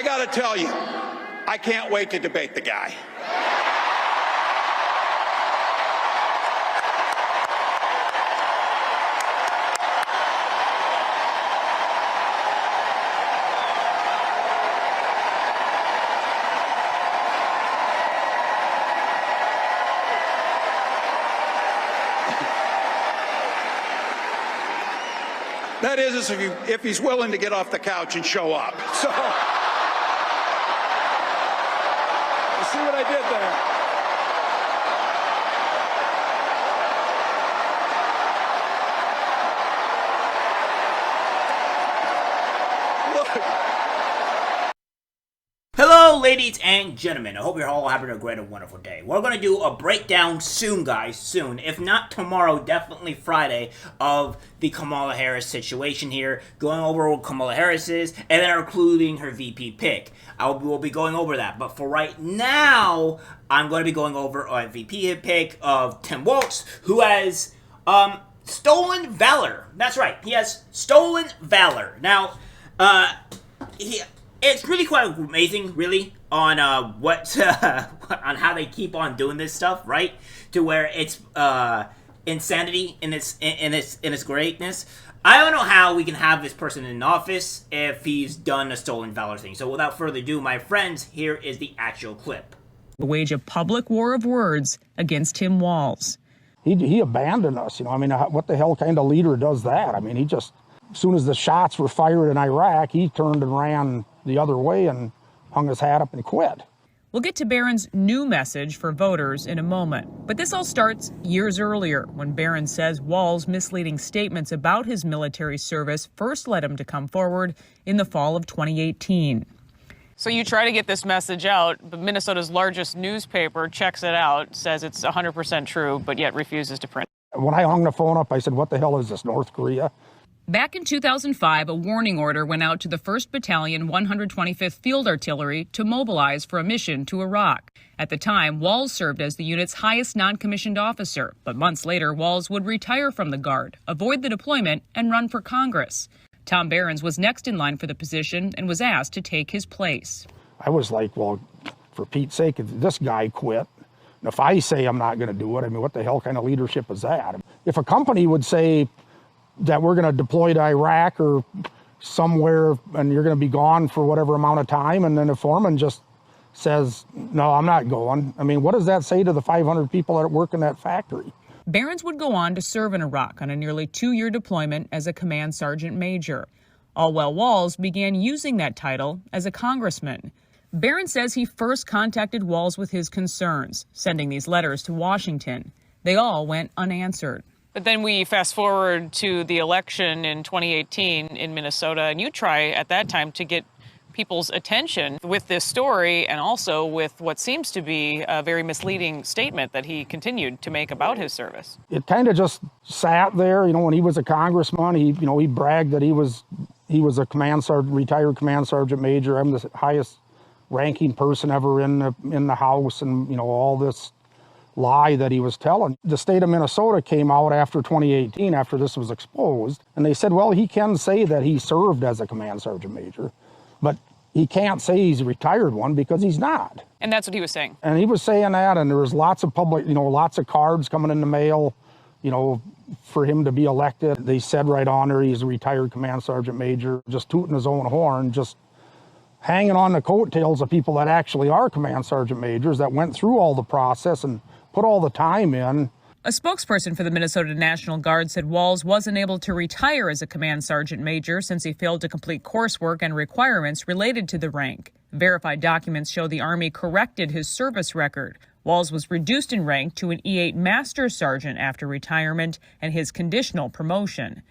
got to tell you, I can't wait to debate the guy. That is if he's willing to get off the couch and show up. So, you see what I did there? Hello, ladies and gentlemen. I hope you're all having a great and wonderful day. We're going to do a breakdown soon, guys. Soon. If not tomorrow, definitely Friday, of the Kamala Harris situation here. Going over what Kamala Harris is, and then including her VP pick. We'll be going over that. But for right now, I'm going to be going over a VP pick of Tim Walz, who has stolen valor. That's right. He has stolen valor. Now, it's really quite amazing, really, on on how they keep on doing this stuff, right? To where it's insanity in its greatness. I don't know how we can have this person in office if he's done a stolen valor thing. So without further ado, my friends, here is the actual clip. Wage a public war of words against Tim Walz. He abandoned us. I mean, what the hell kind of leader does that? I mean, he just, as soon as the shots were fired in Iraq, he turned and ran the other way and hung his hat up and quit. We'll get to Barron's new message for voters in a moment. But this all starts years earlier when Barron says Walz's misleading statements about his military service first led him to come forward in the fall of 2018. So you try to get this message out, but Minnesota's largest newspaper checks it out, says it's 100% true, but yet refuses to print. When I hung the phone up, I said, what the hell is this, North Korea? Back in 2005, a warning order went out to the 1st Battalion, 125th Field Artillery to mobilize for a mission to Iraq. At the time, Walz served as the unit's highest non-commissioned officer, but months later, Walz would retire from the Guard, avoid the deployment, and run for Congress. Tom Barron was next in line for the position and was asked to take his place. I was like, well, for Pete's sake, if this guy quit, and if I say I'm not going to do it, I mean, what the hell kind of leadership is that? If a company would say that we're going to deploy to Iraq or somewhere and you're going to be gone for whatever amount of time, and then the foreman just says, no, I'm not going. I mean, what does that say to the 500 people that work in that factory? Barron would go on to serve in Iraq on a nearly 2-year deployment as a command sergeant major. All while Walz began using that title as a congressman. Barron says he first contacted Walz with his concerns, sending these letters to Washington. They all went unanswered. But then we fast forward to the election in 2018 in Minnesota, and you try at that time to get people's attention with this story and also with what seems to be a very misleading statement that he continued to make about his service. It kind of just sat there. When he was a congressman, he bragged that he was a command sergeant, retired command sergeant major. I'm the highest ranking person ever in the House, and all this lie that he was telling. The state of Minnesota came out after 2018, after this was exposed, and they said, well, he can say that he served as a command sergeant major, but he can't say he's a retired one because he's not. And that's what he was saying. And he was saying that, and there was lots of public, lots of cards coming in the mail, for him to be elected. They said right on there he's a retired command sergeant major, just tooting his own horn, just hanging on the coattails of people that actually are command sergeant majors that went through all the process and put all the time in. A spokesperson for the Minnesota National Guard said Walz wasn't able to retire as a command sergeant major since he failed to complete coursework and requirements related to the rank. Verified documents show the Army corrected his service record. Walz was reduced in rank to an E8 Master Sergeant after retirement and his conditional promotion.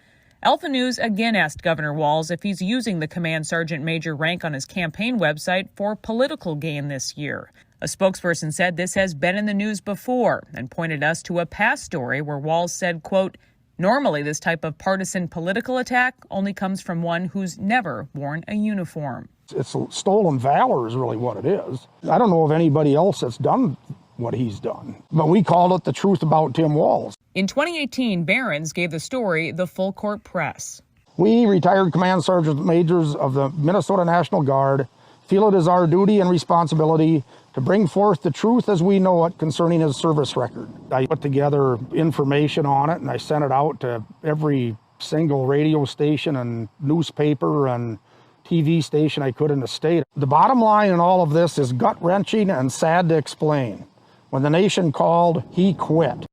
Alpha News again asked Governor Walz if he's using the command sergeant major rank on his campaign website for political gain this year. A spokesperson said this has been in the news before and pointed us to a past story where Walz said, quote, normally this type of partisan political attack only comes from one who's never worn a uniform. It's stolen valor is really what it is. I don't know of anybody else that's done what he's done, but we called it the truth about Tim Walz. In 2018, Barron's gave the story the full court press. We, retired command sergeant majors of the Minnesota National Guard, feel it is our duty and responsibility to bring forth the truth as we know it concerning his service record. I put together information on it and I sent it out to every single radio station and newspaper and TV station I could in the state. The bottom line in all of this is gut-wrenching and sad to explain. When the nation called, he quit.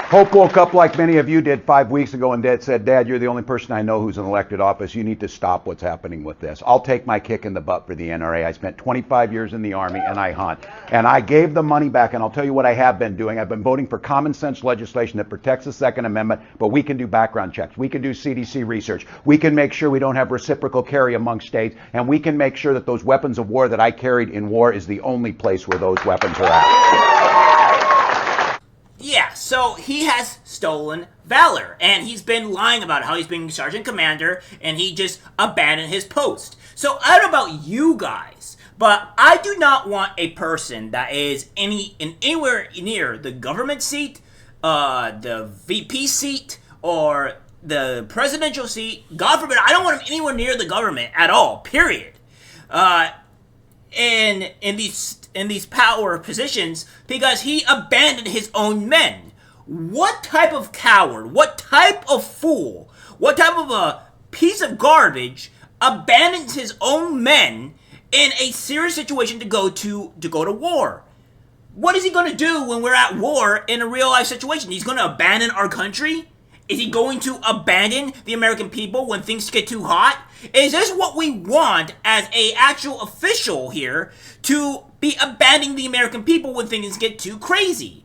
Hope woke up like many of you did 5 weeks ago and said, Dad, you're the only person I know who's in elected office. You need to stop what's happening with this. I'll take my kick in the butt for the NRA. I spent 25 years in the Army and I hunt. And I gave the money back, and I'll tell you what I have been doing. I've been voting for common sense legislation that protects the Second Amendment, but we can do background checks. We can do CDC research. We can make sure we don't have reciprocal carry among states, and we can make sure that those weapons of war that I carried in war is the only place where those weapons are at. Yeah, so he has stolen valor, and he's been lying about how he's being sergeant commander, and he just abandoned his post. So I don't know about you guys, but I do not want a person that is anywhere near the government seat, the VP seat, or the presidential seat. God forbid, I don't want him anywhere near the government at all, period. In these power positions, because he abandoned his own men. What type of coward, what type of fool, what type of a piece of garbage abandons his own men in a serious situation to go to war? What is he going to do when we're at war in a real life situation? He's going to abandon our country? Is he going to abandon the American people when things get too hot? Is this what we want as a actual official here, to be abandoning the American people when things get too crazy?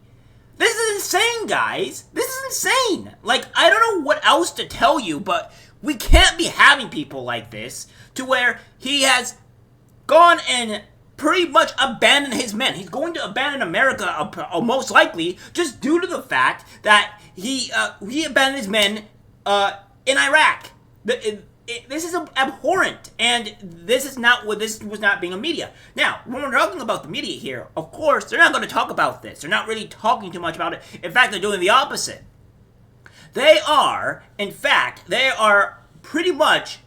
This is insane, guys. This is insane. Like, I don't know what else to tell you, but we can't be having people like this to where he has gone and pretty much abandoned his men. He's going to abandon America, most likely, just due to the fact that he abandoned his men in Iraq. This is abhorrent, and this is not what this was not being a media. Now, when we're talking about the media here, of course, they're not going to talk about this. They're not really talking too much about it. In fact, they're doing the opposite. They are pretty much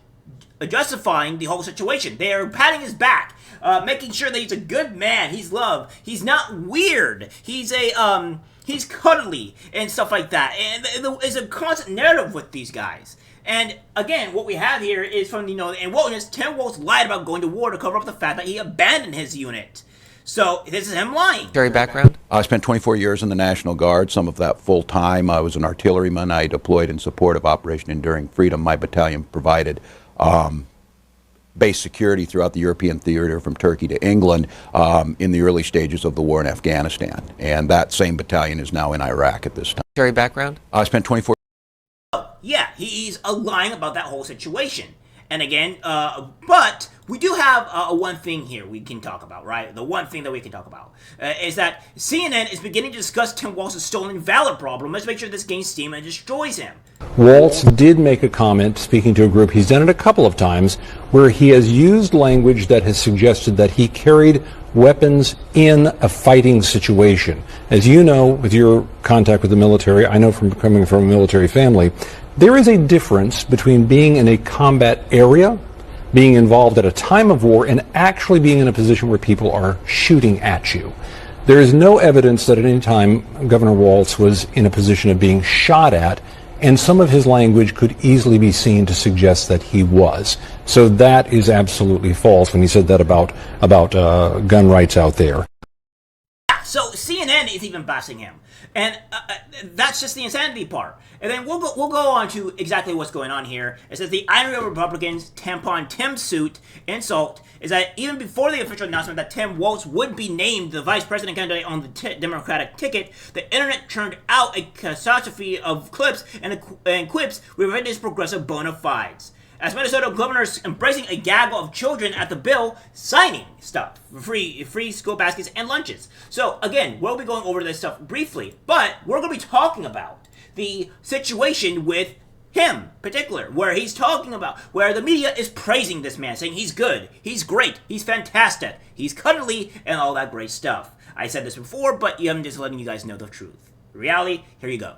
justifying the whole situation. They are patting his back, making sure that he's a good man. He's loved. He's not weird. He's cuddly and stuff like that. And it's a constant narrative with these guys. And again, what we have here is from, and Wilderness, Tim Walz lied about going to war to cover up the fact that he abandoned his unit. So this is him lying. Very background? I spent 24 years in the National Guard, some of that full time. I was an artilleryman. I deployed in support of Operation Enduring Freedom. My battalion provided base security throughout the European theater from Turkey to England in the early stages of the war in Afghanistan. And that same battalion is now in Iraq at this time. Very background? I spent 24. Yeah, he's lying about that whole situation. And again, but we do have one thing here we can talk about, right? The one thing that we can talk about is that CNN is beginning to discuss Tim Walz's stolen valor problem. Let's make sure this gains steam and destroys him. Walz did make a comment speaking to a group, he's done it a couple of times, where he has used language that has suggested that he carried weapons in a fighting situation. As you know, with your contact with the military, I know from coming from a military family, there is a difference between being in a combat area, being involved at a time of war, and actually being in a position where people are shooting at you. There is no evidence that at any time Governor Walz was in a position of being shot at, and some of his language could easily be seen to suggest that he was. So that is absolutely false when he said that about gun rights out there. So CNN is even bashing him, and that's just the insanity part. And then we'll go on to exactly what's going on here. It says the irony of Republicans' tampon Tim suit insult is that even before the official announcement that Tim Walz would be named the vice president candidate on the Democratic ticket, the internet churned out a catastrophe of clips and quips with his progressive bona fides. As Minnesota governors embracing a gaggle of children at the bill, signing stuff, free school baskets and lunches. So again, we'll be going over this stuff briefly, but we're going to be talking about the situation with him, particular, where he's talking about, where the media is praising this man, saying he's good, he's great, he's fantastic, he's cuddly, and all that great stuff. I said this before, but I'm just letting you guys know the truth. Reality, here you go.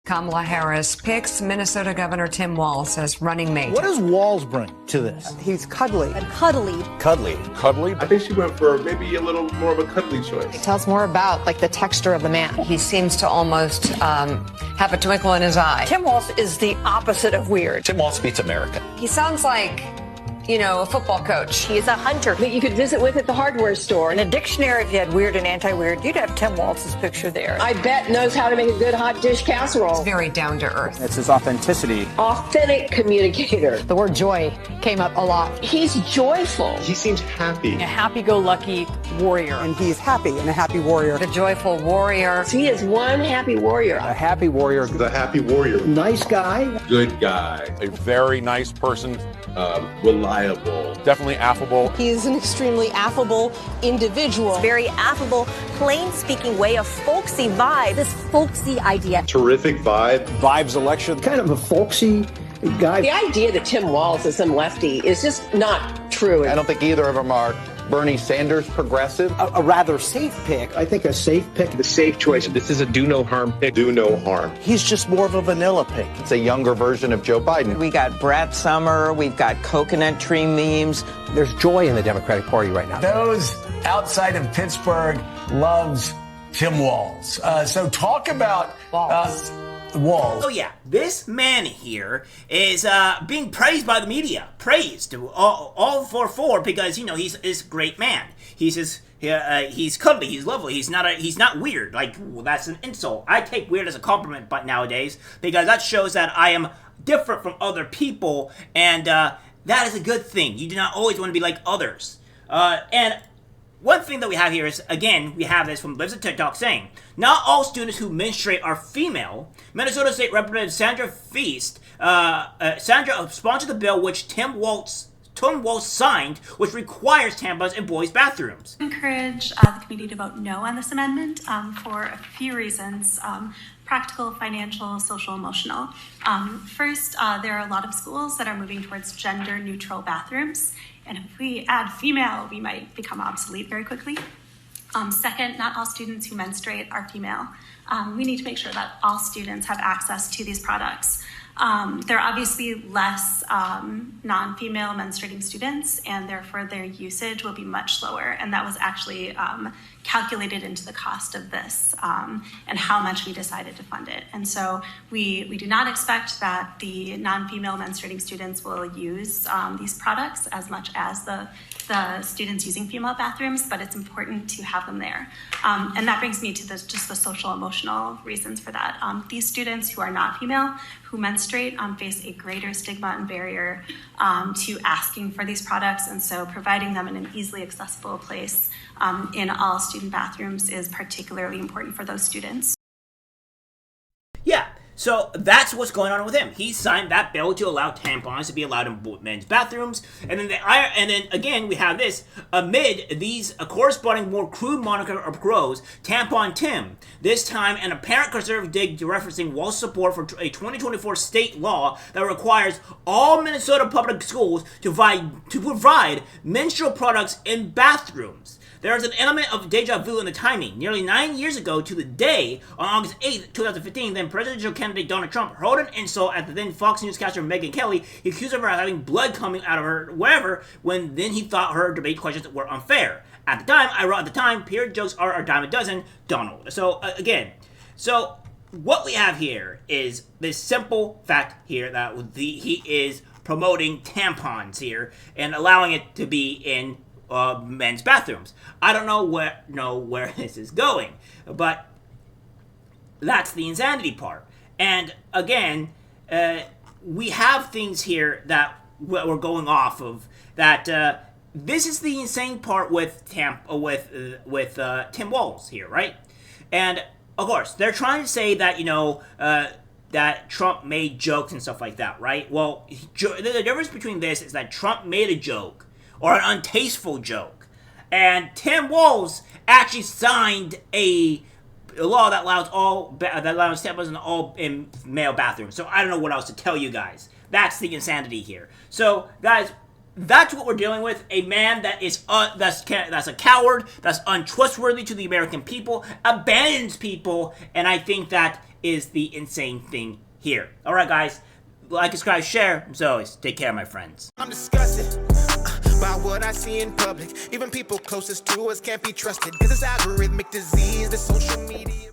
Kamala Harris picks Minnesota Governor Tim Walz as running mate. What does Walz bring to this? He's cuddly. Cuddly. Cuddly. Cuddly? I think she went for maybe a little more of a cuddly choice. It tells more about, like, the texture of the man. He seems to almost have a twinkle in his eye. Tim Walz is the opposite of weird. Tim Walz beats America. He sounds like, you know, a football coach. He's a hunter That you could visit with at the hardware store. In a dictionary, if you had weird and anti-weird, you'd have Tim Walz's picture there. I bet knows how to make a good hot dish casserole. He's very down to earth. It's his authenticity. Authentic communicator. The word joy came up a lot. He's joyful. He seems happy. A happy-go-lucky warrior. And he's happy and a happy warrior. The joyful warrior. He is one happy warrior. A happy warrior. The happy warrior. Nice guy. Good guy. A very nice person. Reliable. Definitely affable. He's an extremely affable individual. Very affable, plain-speaking way, a folksy vibe. This folksy idea. Terrific vibe. Vibes election. Kind of a folksy guy. The idea that Tim Walz is some lefty is just not true. I don't think either of them are Bernie Sanders progressive. A rather safe pick. I think a safe pick. The safe choice. This is a do no harm pick. Do no harm. He's just more of a vanilla pick. It's a younger version of Joe Biden. We got Brad Summer. We've got coconut tree memes. There's joy in the Democratic Party right now. Those outside of Pittsburgh loves Tim Walz. So talk about Walz. Oh yeah, this man here is being praised by the media. Praised all for because, you know, he's a great man. He's cuddly, he's lovely, he's not weird. Like, well, that's an insult. I take weird as a compliment, but nowadays, because that shows that I am different from other people, and that is a good thing. You do not always want to be like others. And one thing that we have here is, again, we have this from Lives of TikTok saying, not all students who menstruate are female. Minnesota State Representative Sandra Feast, Sandra sponsored the bill which Tim Walz signed, which requires tampons in boys' bathrooms. Encourage the committee to vote no on this amendment for a few reasons. Practical, financial, social, emotional. First, there are a lot of schools that are moving towards gender-neutral bathrooms, and if we add female, we might become obsolete very quickly. Second, not all students who menstruate are female. We need to make sure that all students have access to these products. There are obviously less non-female menstruating students, and therefore their usage will be much lower. And that was actually calculated into the cost of this and how much we decided to fund it. And so we do not expect that the non-female menstruating students will use these products as much as the students using female bathrooms, but it's important to have them there. And that brings me to just the social emotional reasons for that. These students who are not female, who menstruate, face a greater stigma and barrier to asking for these products, and so providing them in an easily accessible place in all student bathrooms is particularly important for those students. Yeah, so that's what's going on with him. He signed that bill to allow tampons to be allowed in men's bathrooms, and then again we have this amid these corresponding more crude moniker of crows, Tampon Tim. This time, an apparent conservative dig referencing Walz's support for a 2024 state law that requires all Minnesota public schools to provide menstrual products in bathrooms. There is an element of deja vu in the timing. Nearly 9 years ago to the day, on August 8th, 2015, then presidential candidate Donald Trump hurled an insult at the then Fox newscaster Megyn Kelly. He accused of her of having blood coming out of her wherever, when then he thought her debate questions were unfair. At the time, I wrote period jokes are a dime a dozen, Donald. So, so what we have here is this simple fact here that he is promoting tampons here and allowing it to be in men's bathrooms. I don't know where this is going, but that's the insanity part. And again, we have things here that we're going off of. That this is the insane part with Tim Walz here, right? And of course, they're trying to say that that Trump made jokes and stuff like that, right? Well, the difference between this is that Trump made a joke, or an untasteful joke, and Tim Walz actually signed a law that allows tampons in all male bathrooms. So I don't know what else to tell you guys. That's the insanity here. So guys, that's what we're dealing with. A man that is that's a coward, that's untrustworthy to the American people, abandons people, and I think that is the insane thing here. All right, guys. Like, subscribe, share. As always, take care, my friends. I'm disgusted by what I see in public. Even people closest to us can't be trusted. This is algorithmic disease, the social media.